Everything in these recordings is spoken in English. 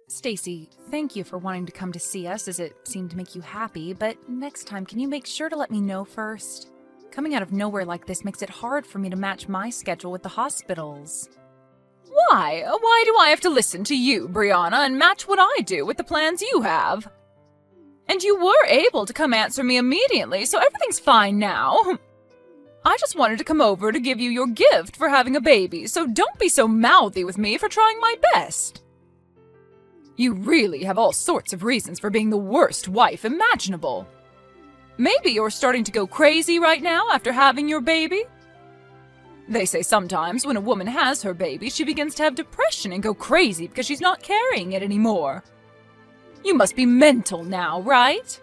Stacy, thank you for wanting to come to see us as it seemed to make you happy, but next time can you make sure to let me know first? Coming out of nowhere like this makes it hard for me to match my schedule with the hospital's. Why? Why do I have to listen to you, Briana, and match what I do with the plans you have? And you were able to come answer me immediately, so everything's fine now. I just wanted to come over to give you your gift for having a baby, so don't be so mouthy with me for trying my best. You really have all sorts of reasons for being the worst wife imaginable. Maybe you're starting to go crazy right now after having your baby? They say sometimes when a woman has her baby, she begins to have depression and go crazy because she's not carrying it anymore. You must be mental now, right?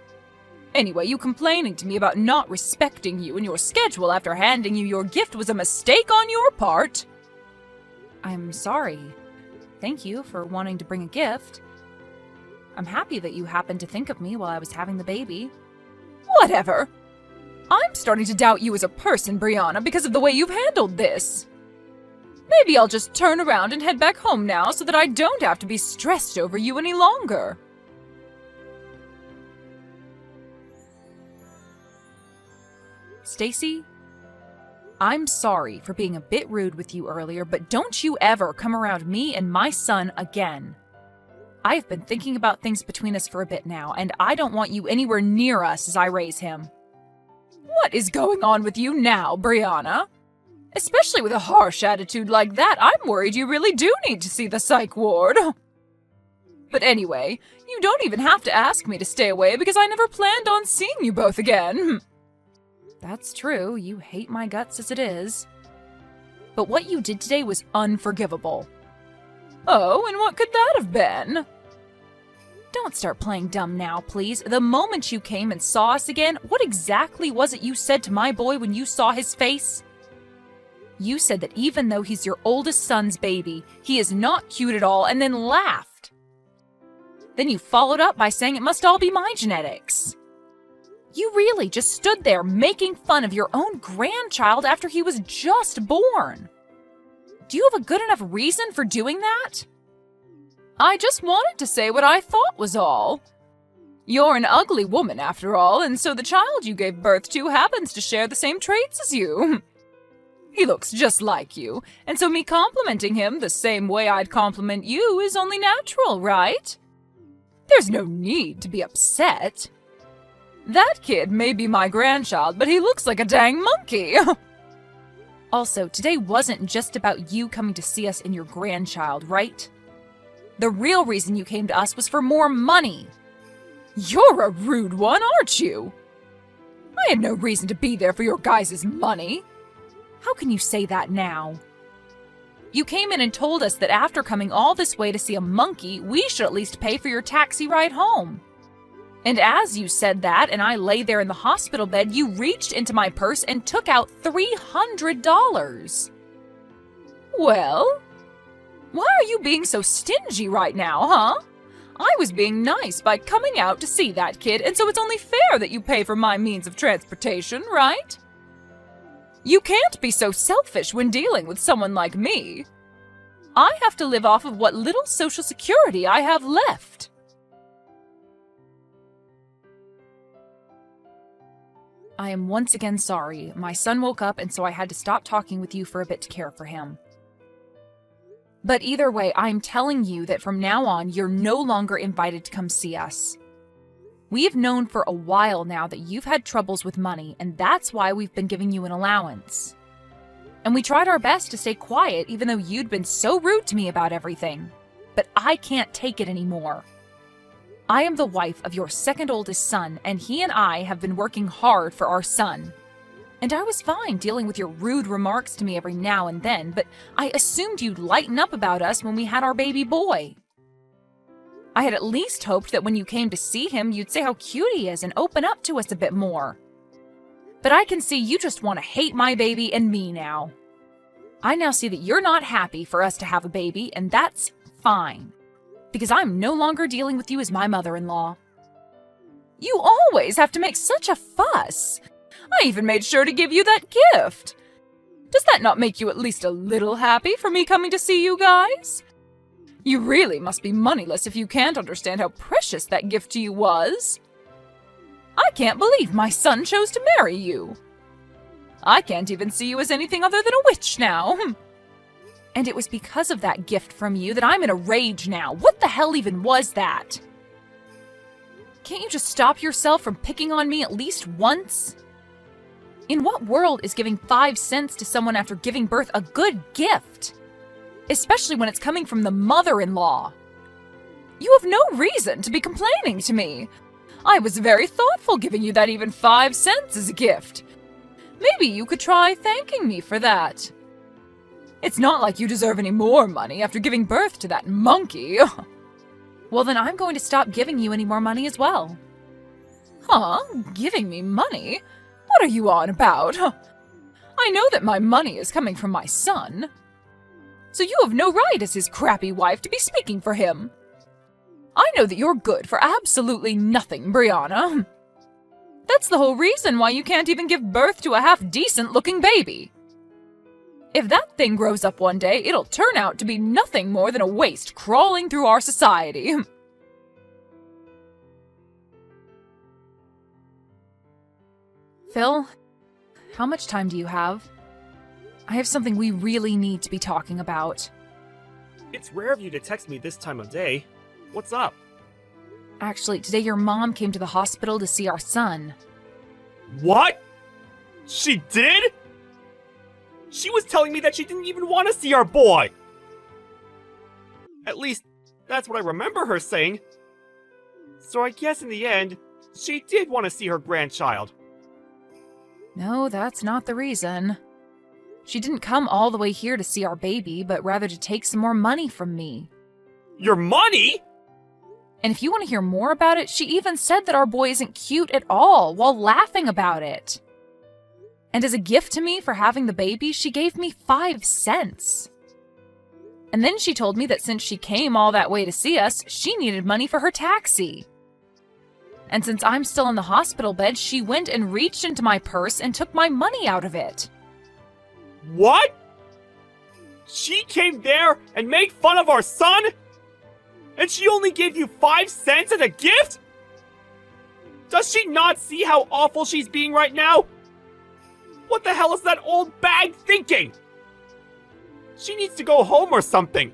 Anyway, you complaining to me about not respecting you and your schedule after handing you your gift was a mistake on your part? I'm sorry. Thank you for wanting to bring a gift. I'm happy that you happened to think of me while I was having the baby. Whatever. I'm starting to doubt you as a person, Briana, because of the way you've handled this. Maybe I'll just turn around and head back home now so that I don't have to be stressed over you any longer. Stacy, I'm sorry for being a bit rude with you earlier, but don't you ever come around me and my son again. I have been thinking about things between us for a bit now, and I don't want you anywhere near us as I raise him. What is going on with you now, Briana? Especially with a harsh attitude like that, I'm worried you really do need to see the psych ward. But anyway, you don't even have to ask me to stay away because I never planned on seeing you both again. That's true, you hate my guts as it is. But what you did today was unforgivable. Oh, and what could that have been? Don't start playing dumb now, please. The moment you came and saw us again, what exactly was it you said to my boy when you saw his face? You said that even though he's your oldest son's baby, he is not cute at all, and then laughed. Then you followed up by saying it must all be my genetics. You really just stood there making fun of your own grandchild after he was just born. Do you have a good enough reason for doing that? I just wanted to say what I thought was all. You're an ugly woman after all, and so the child you gave birth to happens to share the same traits as you. He looks just like you, and so me complimenting him the same way I'd compliment you is only natural, right? There's no need to be upset. That kid may be my grandchild, but he looks like a dang monkey. Also, today wasn't just about you coming to see us and your grandchild, right? The real reason you came to us was for more money. You're a rude one, aren't you? I had no reason to be there for your guys' money. How can you say that now? You came in and told us that after coming all this way to see a monkey, we should at least pay for your taxi ride home. And as you said that and I lay there in the hospital bed, you reached into my purse and took out $300. Well, why are you being so stingy right now, huh? I was being nice by coming out to see that kid, and so it's only fair that you pay for my means of transportation, right? You can't be so selfish when dealing with someone like me. I have to live off of what little social security I have left. I am once again sorry. My son woke up, and so I had to stop talking with you for a bit to care for him. But either way, I'm telling you that from now on, you're no longer invited to come see us. We have known for a while now that you've had troubles with money, and that's why we've been giving you an allowance. And we tried our best to stay quiet, even though you'd been so rude to me about everything. But I can't take it anymore. I am the wife of your second oldest son, and he and I have been working hard for our son. And I was fine dealing with your rude remarks to me every now and then, but I assumed you'd lighten up about us when we had our baby boy. I had at least hoped that when you came to see him, you'd say how cute he is and open up to us a bit more. But I can see you just want to hate my baby and me now. I now see that you're not happy for us to have a baby, and that's fine. Because I'm no longer dealing with you as my mother-in-law. You always have to make such a fuss. I even made sure to give you that gift. Does that not make you at least a little happy for me coming to see you guys? You really must be moneyless if you can't understand how precious that gift to you was. I can't believe my son chose to marry you. I can't even see you as anything other than a witch now. And it was because of that gift from you that I'm in a rage now. What the hell even was that? Can't you just stop yourself from picking on me at least once? In what world is giving 5 cents to someone after giving birth a good gift? Especially when it's coming from the mother-in-law. You have no reason to be complaining to me. I was very thoughtful giving you that even 5 cents as a gift. Maybe you could try thanking me for that. It's not like you deserve any more money after giving birth to that monkey. Well, then I'm going to stop giving you any more money as well. Huh? Giving me money? What are you on about? I know that my money is coming from my son. So you have no right as his crappy wife to be speaking for him. I know that you're good for absolutely nothing, Briana. That's the whole reason why you can't even give birth to a half-decent-looking baby. If that thing grows up one day, it'll turn out to be nothing more than a waste crawling through our society. Phil, how much time do you have? I have something we really need to be talking about. It's rare of you to text me this time of day. What's up? Actually, today your mom came to the hospital to see our son. What? She did? She was telling me that she didn't even want to see our boy! At least, that's what I remember her saying. So I guess in the end, she did want to see her grandchild. No, that's not the reason. She didn't come all the way here to see our baby, but rather to take some more money from me. Your money?! And if you want to hear more about it, she even said that our boy isn't cute at all, while laughing about it. And as a gift to me for having the baby, she gave me 5 cents. And then she told me that since she came all that way to see us, she needed money for her taxi. And since I'm still in the hospital bed, she went and reached into my purse and took my money out of it. What? She came there and made fun of our son? And she only gave you 5 cents as a gift? Does she not see how awful she's being right now? What the hell is that old bag thinking? She needs to go home or something.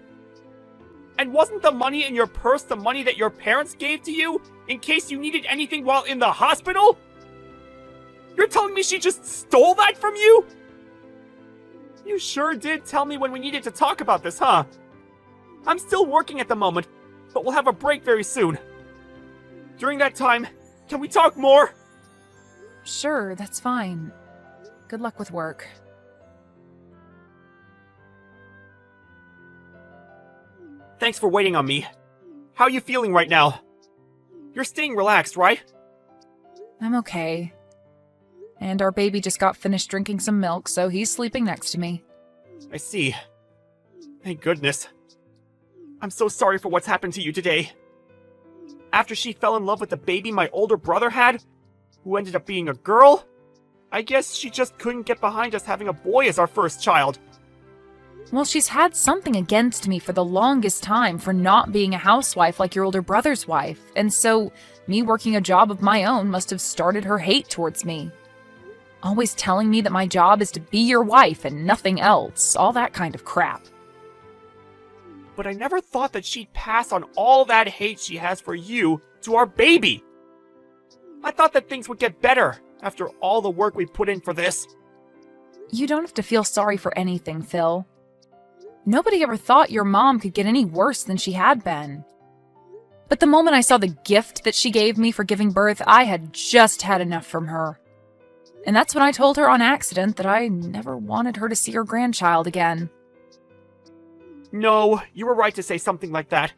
And wasn't the money in your purse the money that your parents gave to you in case you needed anything while in the hospital? You're telling me she just stole that from you? You sure did tell me when we needed to talk about this, huh? I'm still working at the moment, but we'll have a break very soon. During that time, can we talk more? Sure, that's fine. Good luck with work. Thanks for waiting on me. How are you feeling right now? You're staying relaxed, right? I'm okay. And our baby just got finished drinking some milk, so he's sleeping next to me. I see. Thank goodness. I'm so sorry for what's happened to you today. After she fell in love with the baby my older brother had, who ended up being a girl, I guess she just couldn't get behind us having a boy as our first child. Well, she's had something against me for the longest time for not being a housewife like your older brother's wife, and so me working a job of my own must have started her hate towards me. Always telling me that my job is to be your wife and nothing else, all that kind of crap. But I never thought that she'd pass on all that hate she has for you to our baby. I thought that things would get better after all the work we put in for this. You don't have to feel sorry for anything, Phil. Nobody ever thought your mom could get any worse than she had been. But the moment I saw the gift that she gave me for giving birth, I had just had enough from her. And that's when I told her on accident that I never wanted her to see her grandchild again. No, you were right to say something like that.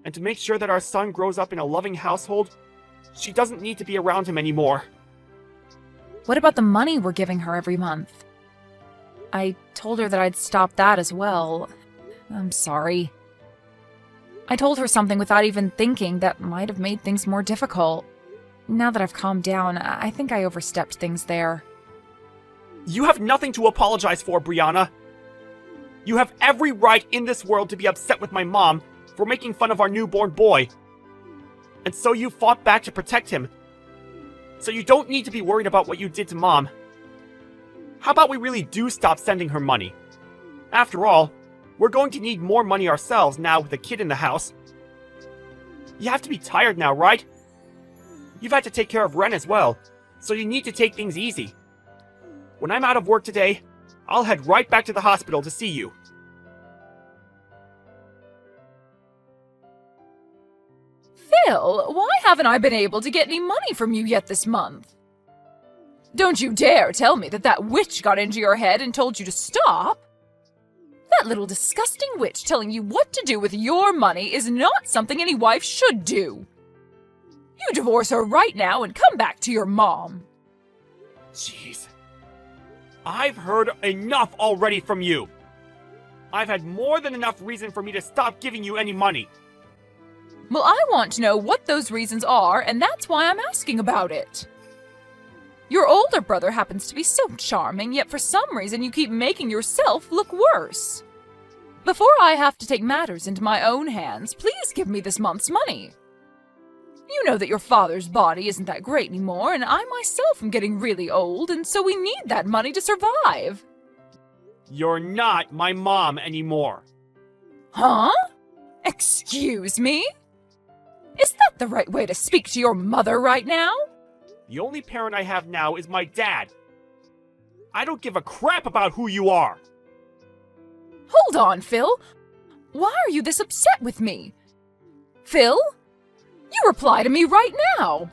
And to make sure that our son grows up in a loving household, she doesn't need to be around him anymore. What about the money we're giving her every month? I told her that I'd stop that as well. I'm sorry. I told her something without even thinking that might have made things more difficult. Now that I've calmed down, I think I overstepped things there. You have nothing to apologize for, Briana. You have every right in this world to be upset with my mom for making fun of our newborn boy. And so you fought back to protect him. So you don't need to be worried about what you did to Mom. How about we really do stop sending her money? After all, we're going to need more money ourselves now with a kid in the house. You have to be tired now, right? You've had to take care of Ren as well, so you need to take things easy. When I'm out of work today, I'll head right back to the hospital to see you. Phil, why haven't I been able to get any money from you yet this month? Don't you dare tell me that witch got into your head and told you to stop. That little disgusting witch telling you what to do with your money is not something any wife should do. You divorce her right now and come back to your mom. Jeez. I've heard enough already from you. I've had more than enough reason for me to stop giving you any money. Well, I want to know what those reasons are, and that's why I'm asking about it. Your older brother happens to be so charming, yet for some reason you keep making yourself look worse. Before I have to take matters into my own hands, please give me this month's money. You know that your father's body isn't that great anymore, and I myself am getting really old, and so we need that money to survive. You're not my mom anymore. Huh? Excuse me? Is that the right way to speak to your mother right now? The only parent I have now is my dad. I don't give a crap about who you are. Hold on, Phil. Why are you this upset with me? Phil? You reply to me right now.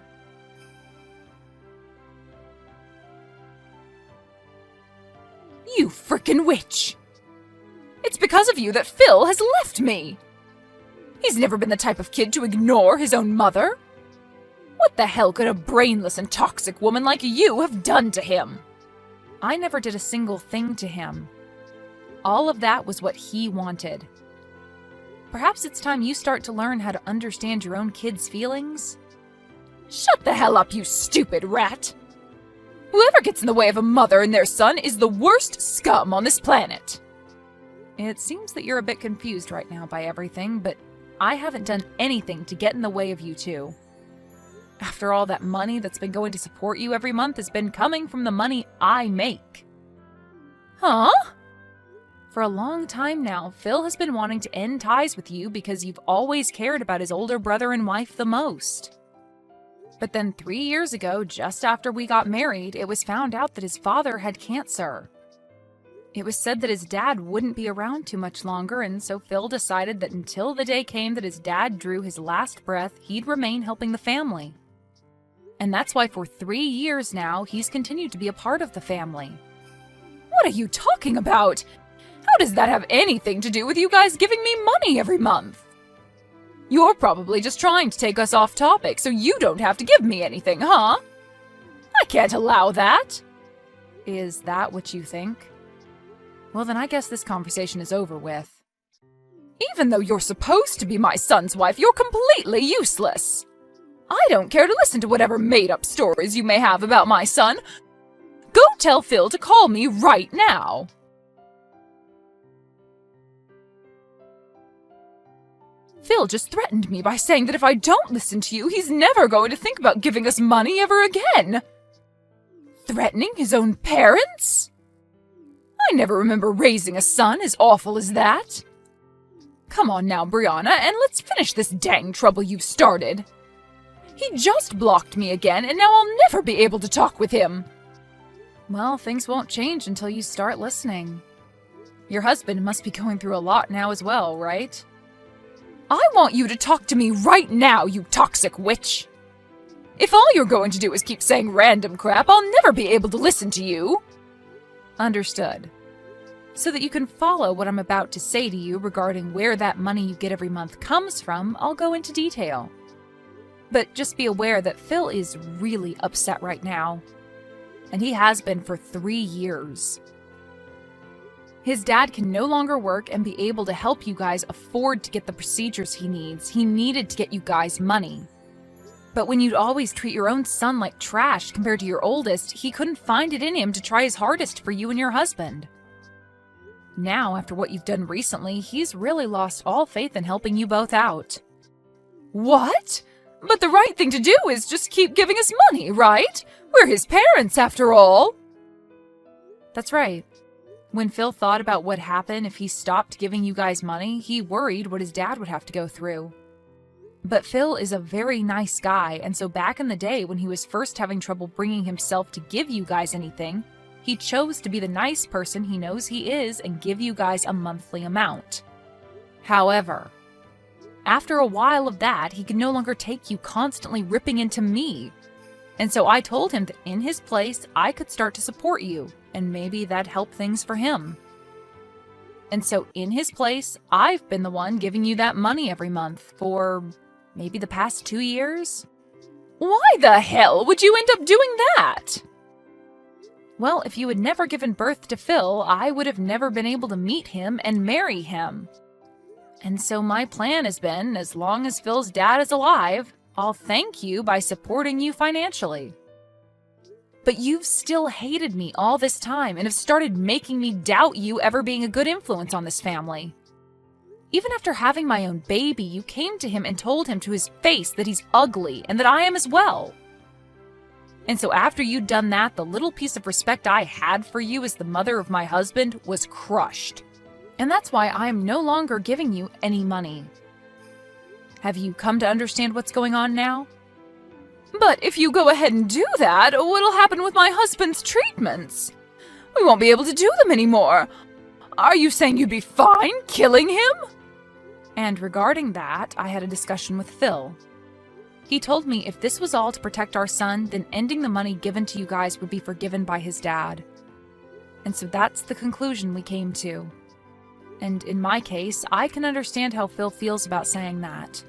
You frickin' witch. It's because of you that Phil has left me. He's never been the type of kid to ignore his own mother. What the hell could a brainless and toxic woman like you have done to him? I never did a single thing to him. All of that was what he wanted. Perhaps it's time you start to learn how to understand your own kids' feelings? Shut the hell up, you stupid rat! Whoever gets in the way of a mother and their son is the worst scum on this planet. It seems that you're a bit confused right now by everything, but I haven't done anything to get in the way of you two. After all, that money that's been going to support you every month has been coming from the money I make. Huh? For a long time now, Phil has been wanting to end ties with you because you've always cared about his older brother and wife the most. But then 3 years ago, just after we got married, it was found out that his father had cancer. It was said that his dad wouldn't be around too much longer, and so Phil decided that until the day came that his dad drew his last breath, he'd remain helping the family. And that's why for 3 years now, he's continued to be a part of the family. What are you talking about? How does that have anything to do with you guys giving me money every month? You're probably just trying to take us off topic so you don't have to give me anything, huh? I can't allow that. Is that what you think? Well, then I guess this conversation is over with. Even though you're supposed to be my son's wife, you're completely useless. I don't care to listen to whatever made-up stories you may have about my son. Go tell Phil to call me right now. Phil just threatened me by saying that if I don't listen to you, he's never going to think about giving us money ever again. Threatening his own parents? I never remember raising a son as awful as that. Come on now, Briana, and let's finish this dang trouble you've started. He just blocked me again, and now I'll never be able to talk with him. Well, things won't change until you start listening. Your husband must be going through a lot now as well, right? I want you to talk to me right now, you toxic witch. If all you're going to do is keep saying random crap, I'll never be able to listen to you. Understood. So that you can follow what I'm about to say to you regarding where that money you get every month comes from, I'll go into detail. But just be aware that Phil is really upset right now. And he has been for 3 years. His dad can no longer work and be able to help you guys afford to get the procedures he needs. He needed to get you guys money. But when you'd always treat your own son like trash compared to your oldest, he couldn't find it in him to try his hardest for you and your husband. Now, after what you've done recently, he's really lost all faith in helping you both out. What? But the right thing to do is just keep giving us money, right? We're his parents, after all. That's right. When Phil thought about what happened if he stopped giving you guys money, he worried what his dad would have to go through. But Phil is a very nice guy, and so back in the day when he was first having trouble bringing himself to give you guys anything, he chose to be the nice person he knows he is and give you guys a monthly amount. However, after a while of that, he could no longer take you constantly ripping into me. And so I told him that in his place, I could start to support you, and maybe that'd help things for him. And so in his place, I've been the one giving you that money every month for maybe the past 2 years. Why the hell would you end up doing that? Well, if you had never given birth to Phil, I would have never been able to meet him and marry him. And so my plan has been, as long as Phil's dad is alive, I'll thank you by supporting you financially. But you've still hated me all this time and have started making me doubt you ever being a good influence on this family. Even after having my own baby, you came to him and told him to his face that he's ugly and that I am as well. And so after you'd done that, the little piece of respect I had for you as the mother of my husband was crushed. And that's why I am no longer giving you any money. Have you come to understand what's going on now? But if you go ahead and do that, what'll happen with my husband's treatments? We won't be able to do them anymore. Are you saying you'd be fine killing him? And regarding that, I had a discussion with Phil. He told me if this was all to protect our son, then ending the money given to you guys would be forgiven by his dad. And so that's the conclusion we came to. And in my case, I can understand how Phil feels about saying that.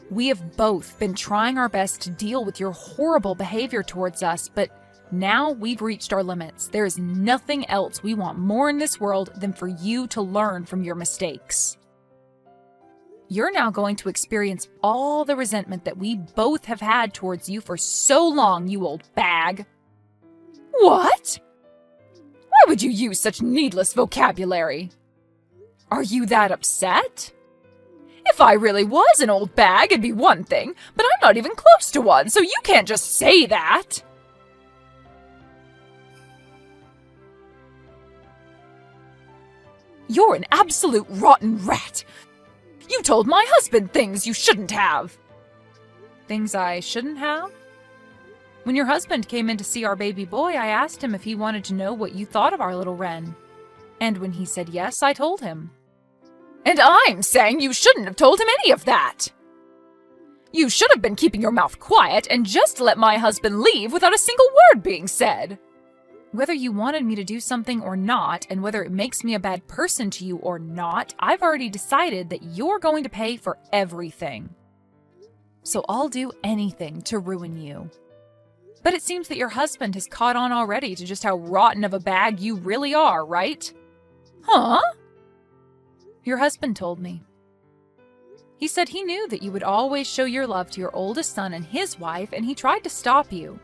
We have both been trying our best to deal with your horrible behavior towards us, but now we've reached our limits. There is nothing else we want more in this world than for you to learn from your mistakes. You're now going to experience all the resentment that we both have had towards you for so long, you old bag. What? Why would you use such needless vocabulary? Are you that upset? If I really was an old bag, it'd be one thing, but I'm not even close to one, so you can't just say that. You're an absolute rotten rat. You told my husband things you shouldn't have. Things I shouldn't have? When your husband came in to see our baby boy, I asked him if he wanted to know what you thought of our little Wren. And when he said yes, I told him. And I'm saying you shouldn't have told him any of that. You should have been keeping your mouth quiet and just let my husband leave without a single word being said. Whether you wanted me to do something or not, and whether it makes me a bad person to you or not, I've already decided that you're going to pay for everything. So I'll do anything to ruin you. But it seems that your husband has caught on already to just how rotten of a bag you really are, right? Huh? Your husband told me. He said he knew that you would always show your love to your oldest son and his wife, and he tried to stop you.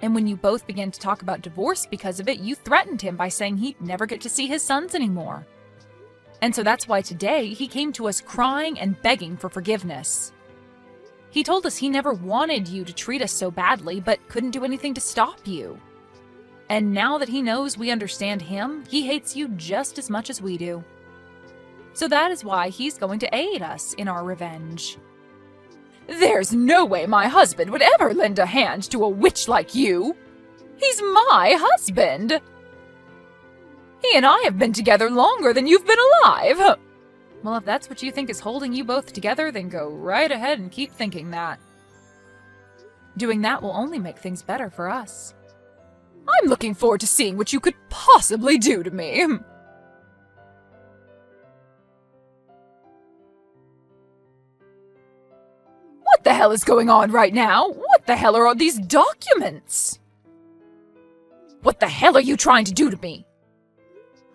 And when you both began to talk about divorce because of it, you threatened him by saying he'd never get to see his sons anymore. And so that's why today he came to us crying and begging for forgiveness. He told us he never wanted you to treat us so badly, but couldn't do anything to stop you. And now that he knows we understand him, he hates you just as much as we do. So that is why he's going to aid us in our revenge. There's no way my husband would ever lend a hand to a witch like you. He's my husband. He and I have been together longer than you've been alive. Well, if that's what you think is holding you both together, then go right ahead and keep thinking that. Doing that will only make things better for us. I'm looking forward to seeing what you could possibly do to me. What the hell is going on right now? What the hell are all these documents? What the hell are you trying to do to me?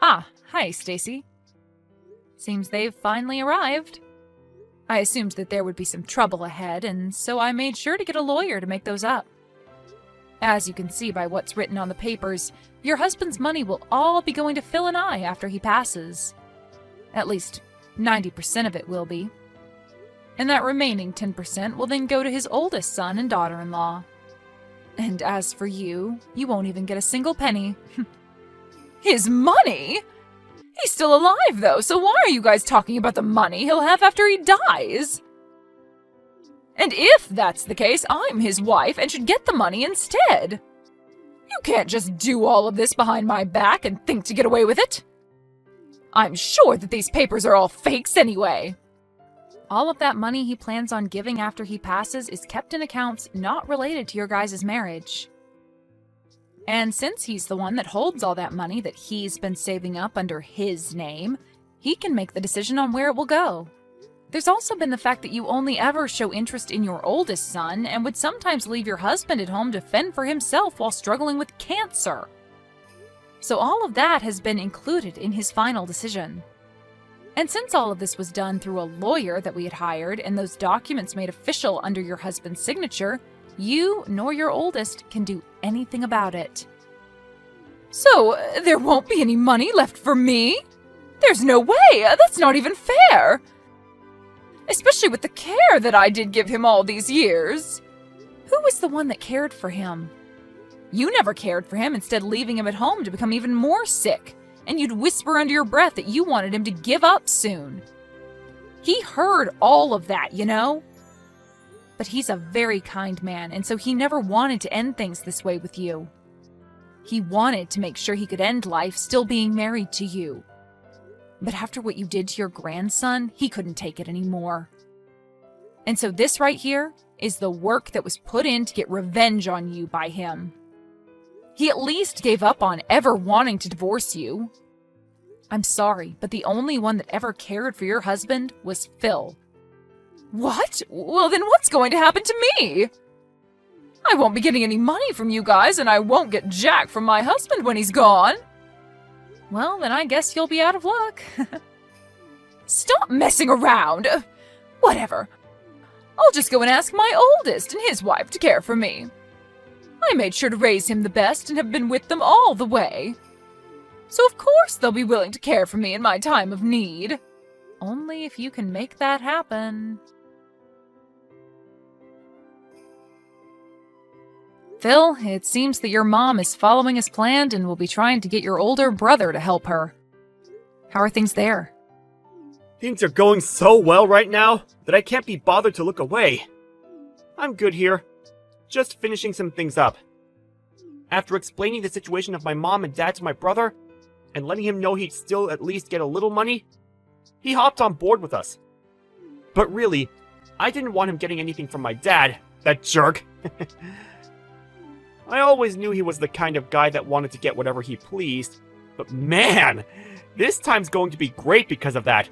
Ah, hi, Stacy. Seems they've finally arrived. I assumed that there would be some trouble ahead, and so I made sure to get a lawyer to make those up. As you can see by what's written on the papers, your husband's money will all be going to Phil and I after he passes. At least 90% of it will be. And that remaining 10% will then go to his oldest son and daughter-in-law. And as for you, you won't even get a single penny. His money? He's still alive, though, so why are you guys talking about the money he'll have after he dies? And if that's the case, I'm his wife and should get the money instead. You can't just do all of this behind my back and think to get away with it. I'm sure that these papers are all fakes anyway. All of that money he plans on giving after he passes is kept in accounts not related to your guys' marriage. And since he's the one that holds all that money that he's been saving up under his name, he can make the decision on where it will go. There's also been the fact that you only ever show interest in your oldest son and would sometimes leave your husband at home to fend for himself while struggling with cancer. So all of that has been included in his final decision. And since all of this was done through a lawyer that we had hired and those documents made official under your husband's signature, you nor your oldest can do anything about it. So there won't be any money left for me? There's no way! That's not even fair! Especially with the care that I did give him all these years. Who was the one that cared for him? You never cared for him, instead leaving him at home to become even more sick, and you'd whisper under your breath that you wanted him to give up soon. He heard all of that, you know? But he's a very kind man, and so he never wanted to end things this way with you. He wanted to make sure he could end life still being married to you. But after what you did to your grandson, he couldn't take it anymore. And so this right here is the work that was put in to get revenge on you by him. He at least gave up on ever wanting to divorce you. I'm sorry, but the only one that ever cared for your husband was Phil. What? Well, then what's going to happen to me? I won't be getting any money from you guys, and I won't get jack from my husband when he's gone. Well, then I guess you'll be out of luck. Stop messing around! Whatever. I'll just go and ask my oldest and his wife to care for me. I made sure to raise him the best and have been with them all the way. So of course they'll be willing to care for me in my time of need. Only if you can make that happen. Phil, it seems that your mom is following as planned and will be trying to get your older brother to help her. How are things there? Things are going so well right now that I can't be bothered to look away. I'm good here. Just finishing some things up. After explaining the situation of my mom and dad to my brother, and letting him know he'd still at least get a little money, he hopped on board with us. But really, I didn't want him getting anything from my dad, that jerk. I always knew he was the kind of guy that wanted to get whatever he pleased, but man, this time's going to be great because of that.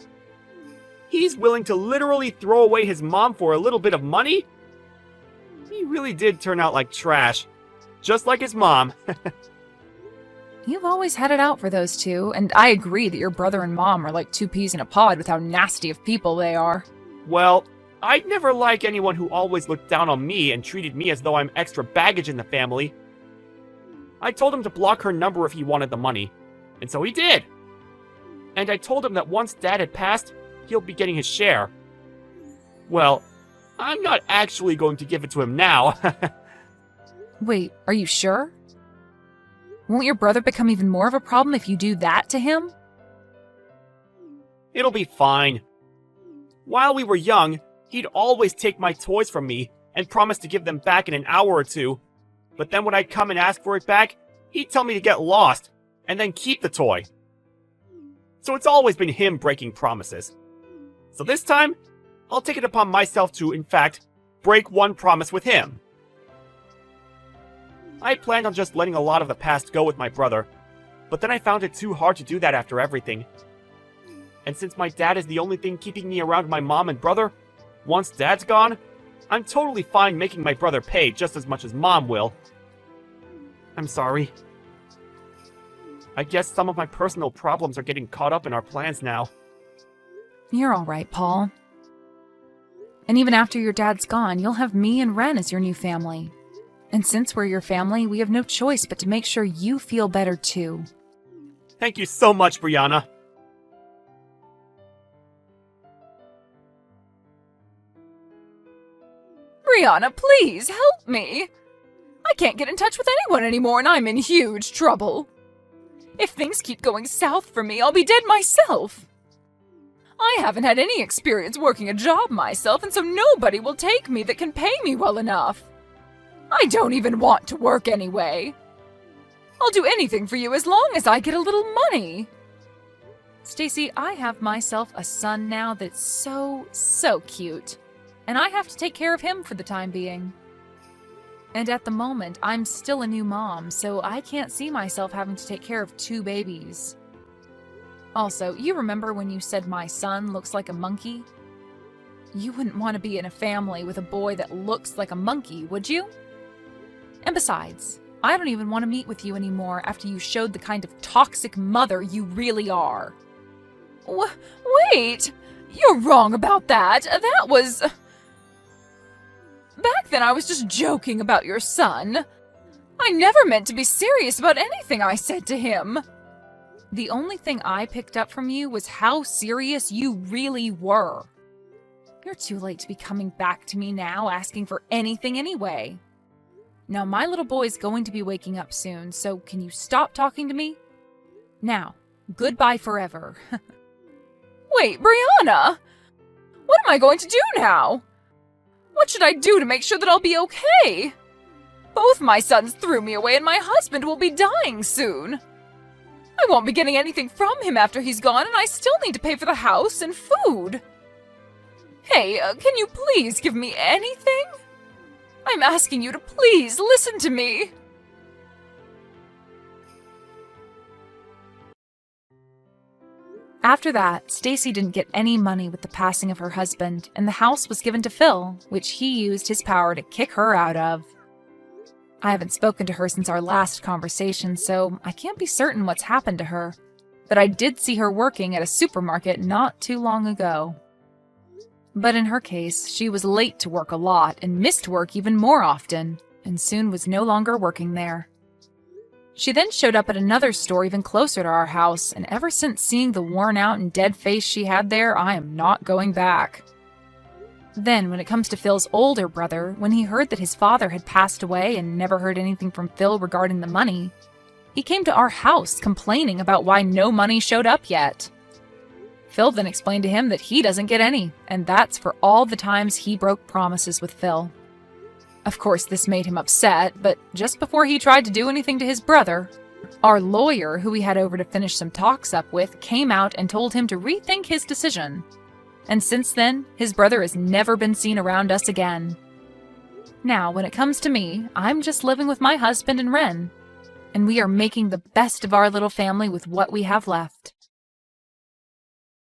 He's willing to literally throw away his mom for a little bit of money? He really did turn out like trash, just like his mom. You've always had it out for those two, and I agree that your brother and mom are like two peas in a pod with how nasty of people they are. Well, I'd never like anyone who always looked down on me and treated me as though I'm extra baggage in the family. I told him to block her number if he wanted the money, and so he did. And I told him that once Dad had passed, he'll be getting his share. Well, I'm not actually going to give it to him now. Wait, are you sure? Won't your brother become even more of a problem if you do that to him? It'll be fine. While we were young, he'd always take my toys from me and promise to give them back in an hour or two. But then when I'd come and ask for it back, he'd tell me to get lost and then keep the toy. So it's always been him breaking promises. So this time, I'll take it upon myself to, in fact, break one promise with him. I planned on just letting a lot of the past go with my brother, but then I found it too hard to do that after everything. And since my dad is the only thing keeping me around my mom and brother, once Dad's gone, I'm totally fine making my brother pay just as much as Mom will. I'm sorry. I guess some of my personal problems are getting caught up in our plans now. You're all right, Paul. And even after your dad's gone, you'll have me and Ren as your new family. And since we're your family, we have no choice but to make sure you feel better too. Thank you so much, Briana. Briana, please help me. I can't get in touch with anyone anymore and I'm in huge trouble. If things keep going south for me, I'll be dead myself. I haven't had any experience working a job myself, and so nobody will take me that can pay me well enough. I don't even want to work anyway. I'll do anything for you as long as I get a little money. Stacy, I have myself a son now that's so cute. And I have to take care of him for the time being. And at the moment, I'm still a new mom, so I can't see myself having to take care of 2 babies. Also, you remember when you said my son looks like a monkey? You wouldn't want to be in a family with a boy that looks like a monkey, would you? And besides, I don't even want to meet with you anymore after you showed the kind of toxic mother you really are. Wait! You're wrong about that. That was... Back then I was just joking about your son. I never meant to be serious about anything I said to him. The only thing I picked up from you was how serious you really were. You're too late to be coming back to me now asking for anything anyway. Now, my little boy's going to be waking up soon, so can you stop talking to me? Now, goodbye forever. Wait, Briana! What am I going to do now? What should I do to make sure that I'll be okay? Both my sons threw me away and my husband will be dying soon. I won't be getting anything from him after he's gone, and I still need to pay for the house and food. Hey, can you please give me anything? I'm asking you to please listen to me. After that, Stacy didn't get any money with the passing of her husband, and the house was given to Phil, which he used his power to kick her out of. I haven't spoken to her since our last conversation, so I can't be certain what's happened to her. But I did see her working at a supermarket not too long ago. But in her case, she was late to work a lot and missed work even more often, and soon was no longer working there. She then showed up at another store even closer to our house, and ever since seeing the worn-out and dead face she had there, I am not going back. Then, when it comes to Phil's older brother, when he heard that his father had passed away and never heard anything from Phil regarding the money, he came to our house complaining about why no money showed up yet. Phil then explained to him that he doesn't get any, and that's for all the times he broke promises with Phil. Of course, this made him upset, but just before he tried to do anything to his brother, our lawyer, who we had over to finish some talks up with, came out and told him to rethink his decision. And since then, his brother has never been seen around us again. Now, when it comes to me, I'm just living with my husband and Ren, and we are making the best of our little family with what we have left.